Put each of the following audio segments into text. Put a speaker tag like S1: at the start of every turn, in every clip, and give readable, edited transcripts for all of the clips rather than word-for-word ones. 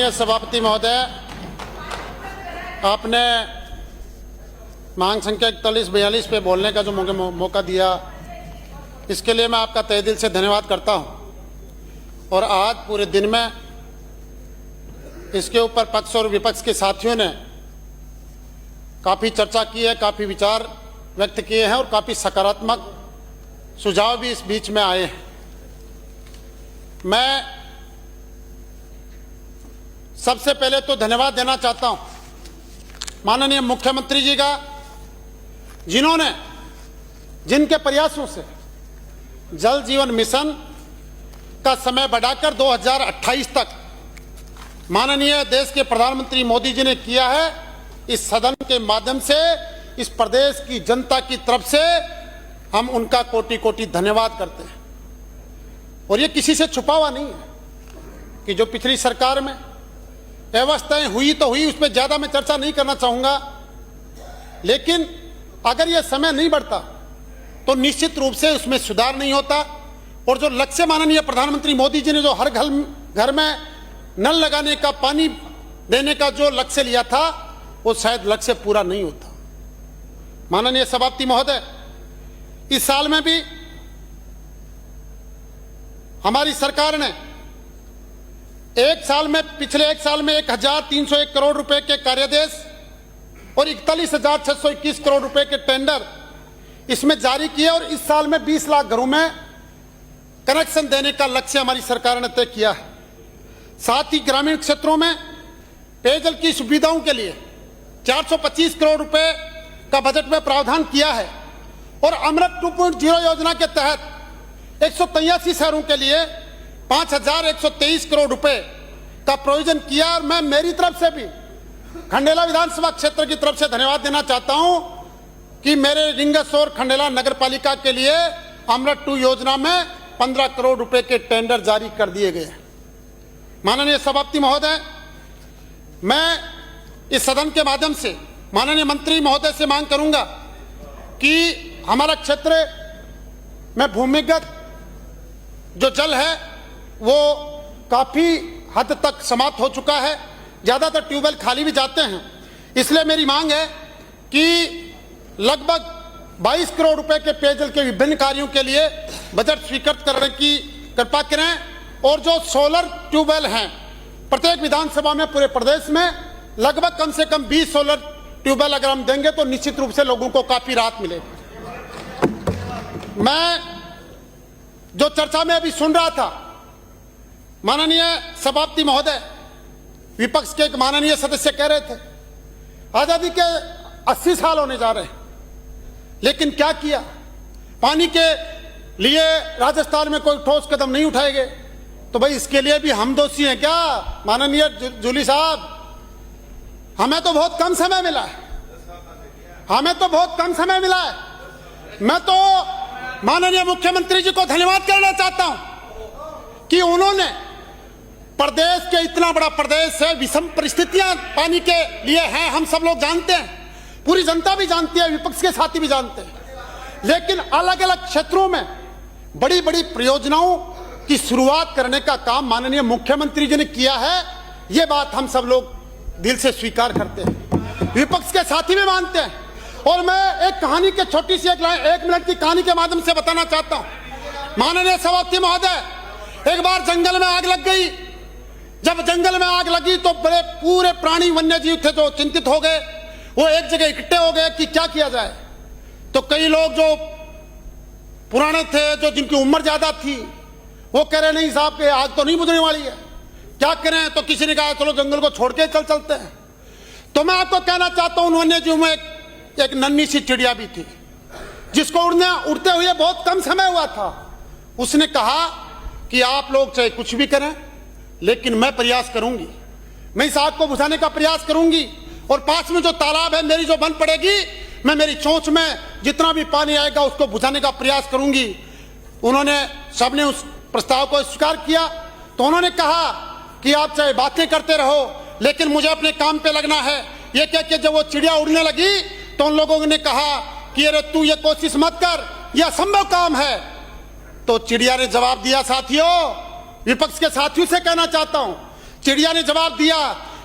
S1: सभापति महोदय, आपने मांग संख्या 4142 पे बोलने का जो मुझे मौका दिया, इसके लिए मैं आपका तहे दिल से धन्यवाद करता हूं। और आज पूरे दिन में इसके ऊपर पक्ष और विपक्ष के साथियों ने काफ़ी चर्चा की है, काफ़ी विचार व्यक्त किए हैं और काफ़ी सकारात्मक सुझाव भी इस बीच में आए हैं। मैं सबसे पहले तो धन्यवाद देना चाहता हूं माननीय मुख्यमंत्री जी का, जिन्होंने जिनके प्रयासों से जल जीवन मिशन का समय बढ़ाकर 2028 तक माननीय देश के प्रधानमंत्री मोदी जी ने किया है। इस सदन के माध्यम से इस प्रदेश की जनता की तरफ से हम उनका कोटि कोटि धन्यवाद करते हैं। और ये किसी से छुपा हुआ नहीं है कि जो पिछली सरकार में व्यवस्थाएं हुई तो हुई, उस पर ज्यादा मैं चर्चा नहीं करना चाहूंगा, लेकिन अगर यह समय नहीं बढ़ता तो निश्चित रूप से उसमें सुधार नहीं होता। और जो लक्ष्य माननीय प्रधानमंत्री मोदी जी ने जो हर घर में नल लगाने का, पानी देने का जो लक्ष्य लिया था, वो शायद लक्ष्य पूरा नहीं होता। माननीय सभापति महोदय, इस साल में भी हमारी सरकार ने पिछले एक साल में 1301 करोड़ रुपए के कार्यादेश और 41,621 करोड़ रुपए के टेंडर इसमें जारी किए और इस साल में 20 लाख घरों में कनेक्शन देने का लक्ष्य हमारी सरकार ने तय किया है। साथ ही ग्रामीण क्षेत्रों में पेयजल की सुविधाओं के लिए 425 करोड़ रुपए का बजट में प्रावधान किया है और अमृत 2.0 योजना के तहत 183 शहरों के लिए 5,123 करोड़ रुपए का प्रोविजन किया। और मैं मेरी तरफ से भी खंडेला विधानसभा क्षेत्र की तरफ से धन्यवाद देना चाहता हूं कि मेरे रिंगस और खंडेला नगर पालिका के लिए अमृत 2 योजना में 15 करोड़ रुपए के टेंडर जारी कर दिए गए। माननीय सभापति महोदय, मैं इस सदन के माध्यम से माननीय मंत्री महोदय से मांग करूंगा कि हमारा क्षेत्र में भूमिगत जो जल है वो काफी हद तक समाप्त हो चुका है। ज्यादातर ट्यूबवेल खाली भी जाते हैं। इसलिए मेरी मांग है कि लगभग 22 करोड़ रुपए के पेयजल के विभिन्न कार्यों के लिए बजट स्वीकृत करने की कृपा करें। और जो सोलर ट्यूबवेल हैं, प्रत्येक विधानसभा में पूरे प्रदेश में लगभग कम से कम 20 सोलर ट्यूबवेल अगर हम देंगे तो निश्चित रूप से लोगों को काफी राहत मिलेगी। मैं जो चर्चा में अभी सुन रहा था, माननीय सभापति महोदय, विपक्ष के एक माननीय सदस्य कह रहे थे आजादी के 80 साल होने जा रहे हैं, लेकिन क्या किया? पानी के लिए राजस्थान में कोई ठोस कदम नहीं उठाए गए। तो भाई इसके लिए भी हम दोषी हैं क्या? माननीय जूली साहब, हमें तो बहुत कम समय मिला है, मैं तो माननीय मुख्यमंत्री जी को धन्यवाद करना चाहता हूं कि उन्होंने प्रदेश के, इतना बड़ा प्रदेश है, विषम परिस्थितियां पानी के लिए हैं, हम सब लोग जानते हैं, पूरी जनता भी जानती है, विपक्ष के साथी भी जानते हैं, लेकिन अलग अलग क्षेत्रों में बड़ी बड़ी परियोजनाओं की शुरुआत करने का काम माननीय मुख्यमंत्री जी ने किया है। यह बात हम सब लोग दिल से स्वीकार करते हैं, विपक्ष के साथी भी मानते हैं। और मैं एक कहानी के छोटी सी 1 मिनट की कहानी के माध्यम से बताना चाहता हूं। माननीय सभापति महोदय, एक बार जंगल में आग लग गई। जब जंगल में आग लगी तो बड़े पूरे प्राणी वन्य जीव थे जो चिंतित हो गए, वो एक जगह इकट्ठे हो गए कि क्या किया जाए। तो कई लोग जो पुराने थे, जो जिनकी उम्र ज्यादा थी, वो कह रहे नहीं साहब, आग तो नहीं बुझने वाली है, क्या करें? तो किसी ने कहा चलो जंगल को छोड़ के चलते हैं। तो मैं आपको कहना चाहता हूं, वन्य जीव में एक नन्ही सी चिड़िया भी थी जिसको उड़ते हुए बहुत कम समय हुआ था। उसने कहा कि आप लोग चाहे कुछ भी करें, लेकिन मैं प्रयास करूंगी, मैं इस आग को बुझाने का प्रयास करूंगी। और पास में जो तालाब है, मेरी जो बन पड़ेगी, मैं मेरी चोंच में जितना भी पानी आएगा उसको बुझाने का प्रयास करूंगी। उन्होंने, सबने उस प्रस्ताव को स्वीकार किया। तो उन्होंने कहा कि आप चाहे बातें करते रहो, लेकिन मुझे अपने काम पे लगना है। ये कह के जब वो चिड़िया उड़ने लगी तो उन लोगों ने कहा कि अरे तू ये कोशिश मत कर, यह असंभव काम है। तो चिड़िया ने जवाब दिया, साथियों, विपक्ष के साथियों से कहना चाहता हूं, चिड़िया ने जवाब दिया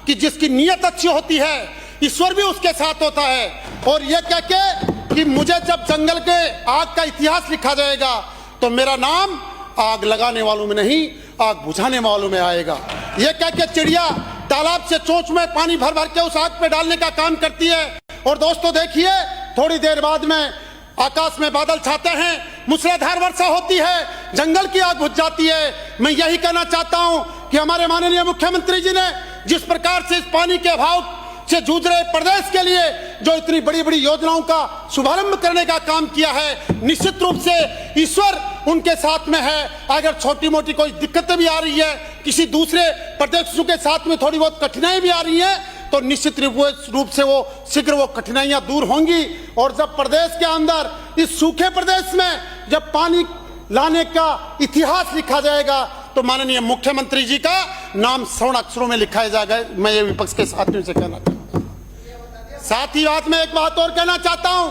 S1: कि जिसकी नीयत अच्छी होती है ईश्वर भी उसके साथ होता है। और यह कह के कि मुझे जब जंगल के आग का इतिहास लिखा जाएगा तो मेरा नाम आग लगाने वालों में नहीं, आग बुझाने वालों में आएगा। यह कह के चिड़िया तालाब से चोंच में पानी भर भर के उस आग पे डालने का काम करती है। और दोस्तों देखिए, थोड़ी देर बाद में आकाश में बादल छाते हैं, मूसलाधार वर्षा होती है, जंगल की आग बुझ जाती है। मैं यही कहना चाहता हूं कि हमारे माननीय मुख्यमंत्री जी ने जिस प्रकार से इस पानी के अभाव से जूझ रहे प्रदेश के लिए जो इतनी बड़ी बड़ी योजनाओं का शुभारंभ करने का काम किया है, निश्चित रूप से ईश्वर उनके साथ में है। अगर छोटी मोटी कोई दिक्कतें भी आ रही है, किसी दूसरे प्रदेशों के साथ में थोड़ी बहुत कठिनाई भी आ रही है, तो निश्चित रूप से वो शीघ्र वो कठिनाइयां दूर होंगी। और जब प्रदेश के अंदर इस सूखे प्रदेश में जब पानी लाने का इतिहास लिखा जाएगा तो माननीय मुख्यमंत्री जी का नाम स्वर्ण अक्षरों में लिखा जाएगा। मैं ये विपक्ष के साथियों से कहना चाहता हूं। साथ ही बात में एक बात और कहना चाहता हूं,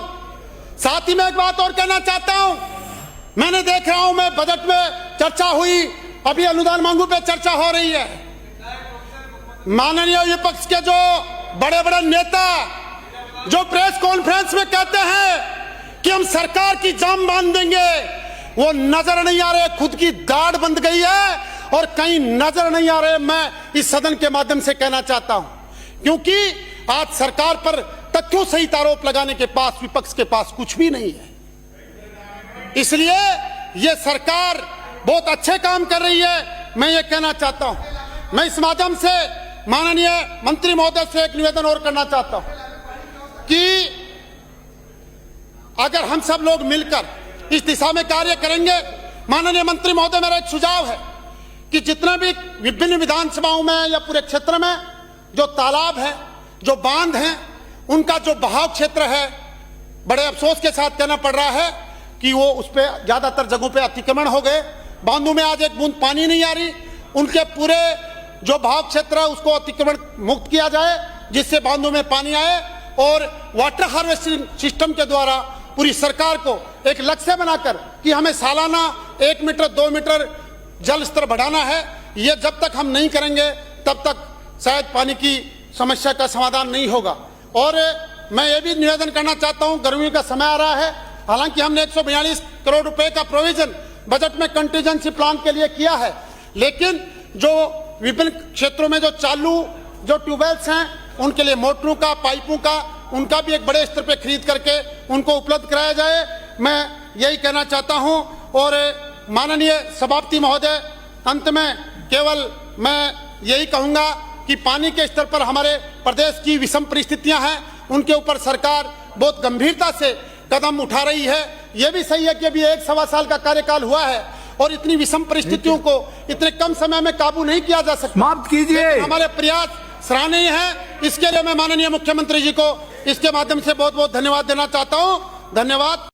S1: साथ ही में एक बात और कहना चाहता हूं। मैंने देख रहा हूं, मैं बजट में चर्चा हुई, अभी अनुदान मांगू पे चर्चा हो रही है। माननीय विपक्ष के जो बड़े बड़े नेता जो प्रेस कॉन्फ्रेंस में कहते हैं कि हम सरकार की जान बांध देंगे, वो नजर नहीं आ रहे, खुद की दाढ़ बंध गई है और कहीं नजर नहीं आ रहे। मैं इस सदन के माध्यम से कहना चाहता हूं, क्योंकि आज सरकार पर तथ्यों सहित आरोप लगाने के पास विपक्ष के पास कुछ भी नहीं है। इसलिए ये सरकार बहुत अच्छे काम कर रही है। मैं ये कहना चाहता हूं, मैं इस माध्यम से माननीय मंत्री महोदय से एक निवेदन और करना चाहता हूं कि अगर हम सब लोग मिलकर इस दिशा में कार्य करेंगे, माननीय मंत्री महोदय, मेरा एक सुझाव है कि जितने भी विभिन्न विधानसभाओं में या पूरे क्षेत्र में जो तालाब है, जो बांध हैं, उनका जो बहाव क्षेत्र है, बड़े अफसोस के साथ कहना पड़ रहा है कि वो उस पर ज्यादातर जगहों पे अतिक्रमण हो गए। बांधों में आज एक बूंद पानी नहीं आ रही। उनके पूरे जो बहाव क्षेत्र है उसको अतिक्रमण मुक्त किया जाए, जिससे बांधों में पानी आए और वाटर हार्वेस्टिंग सिस्टम के द्वारा पूरी सरकार को एक लक्ष्य बनाकर कि हमें सालाना 1 मीटर 2 मीटर जल स्तर बढ़ाना है। ये जब तक हम नहीं करेंगे तब तक शायद पानी की समस्या का समाधान नहीं होगा। और मैं ये भी निवेदन करना चाहता हूं, गर्मी का समय आ रहा है, हालांकि हमने 142 करोड़ रुपए का प्रोविजन बजट में कंटीजेंसी प्लान के लिए किया है, लेकिन जो विभिन्न क्षेत्रों में जो चालू जो ट्यूबवेल्स हैं उनके लिए मोटरों का, पाइपों का, उनका भी एक बड़े स्तर पे खरीद करके उनको उपलब्ध कराया जाए। मैं यही कहना चाहता हूं। और माननीय सभापति महोदय, अंत में केवल मैं यही कहूंगा कि पानी के स्तर पर हमारे प्रदेश की विषम परिस्थितियां हैं, उनके ऊपर सरकार बहुत गंभीरता से कदम उठा रही है। यह भी सही है कि अभी 1-1.25 साल का कार्यकाल हुआ है और इतनी विषम परिस्थितियों को इतने कम समय में काबू नहीं किया जा सकता।
S2: समाप्त कीजिए।
S1: हमारे प्रयास सराहनीय है। इसके लिए मैं माननीय मुख्यमंत्री जी को इसके माध्यम से बहुत बहुत धन्यवाद देना चाहता हूं। धन्यवाद।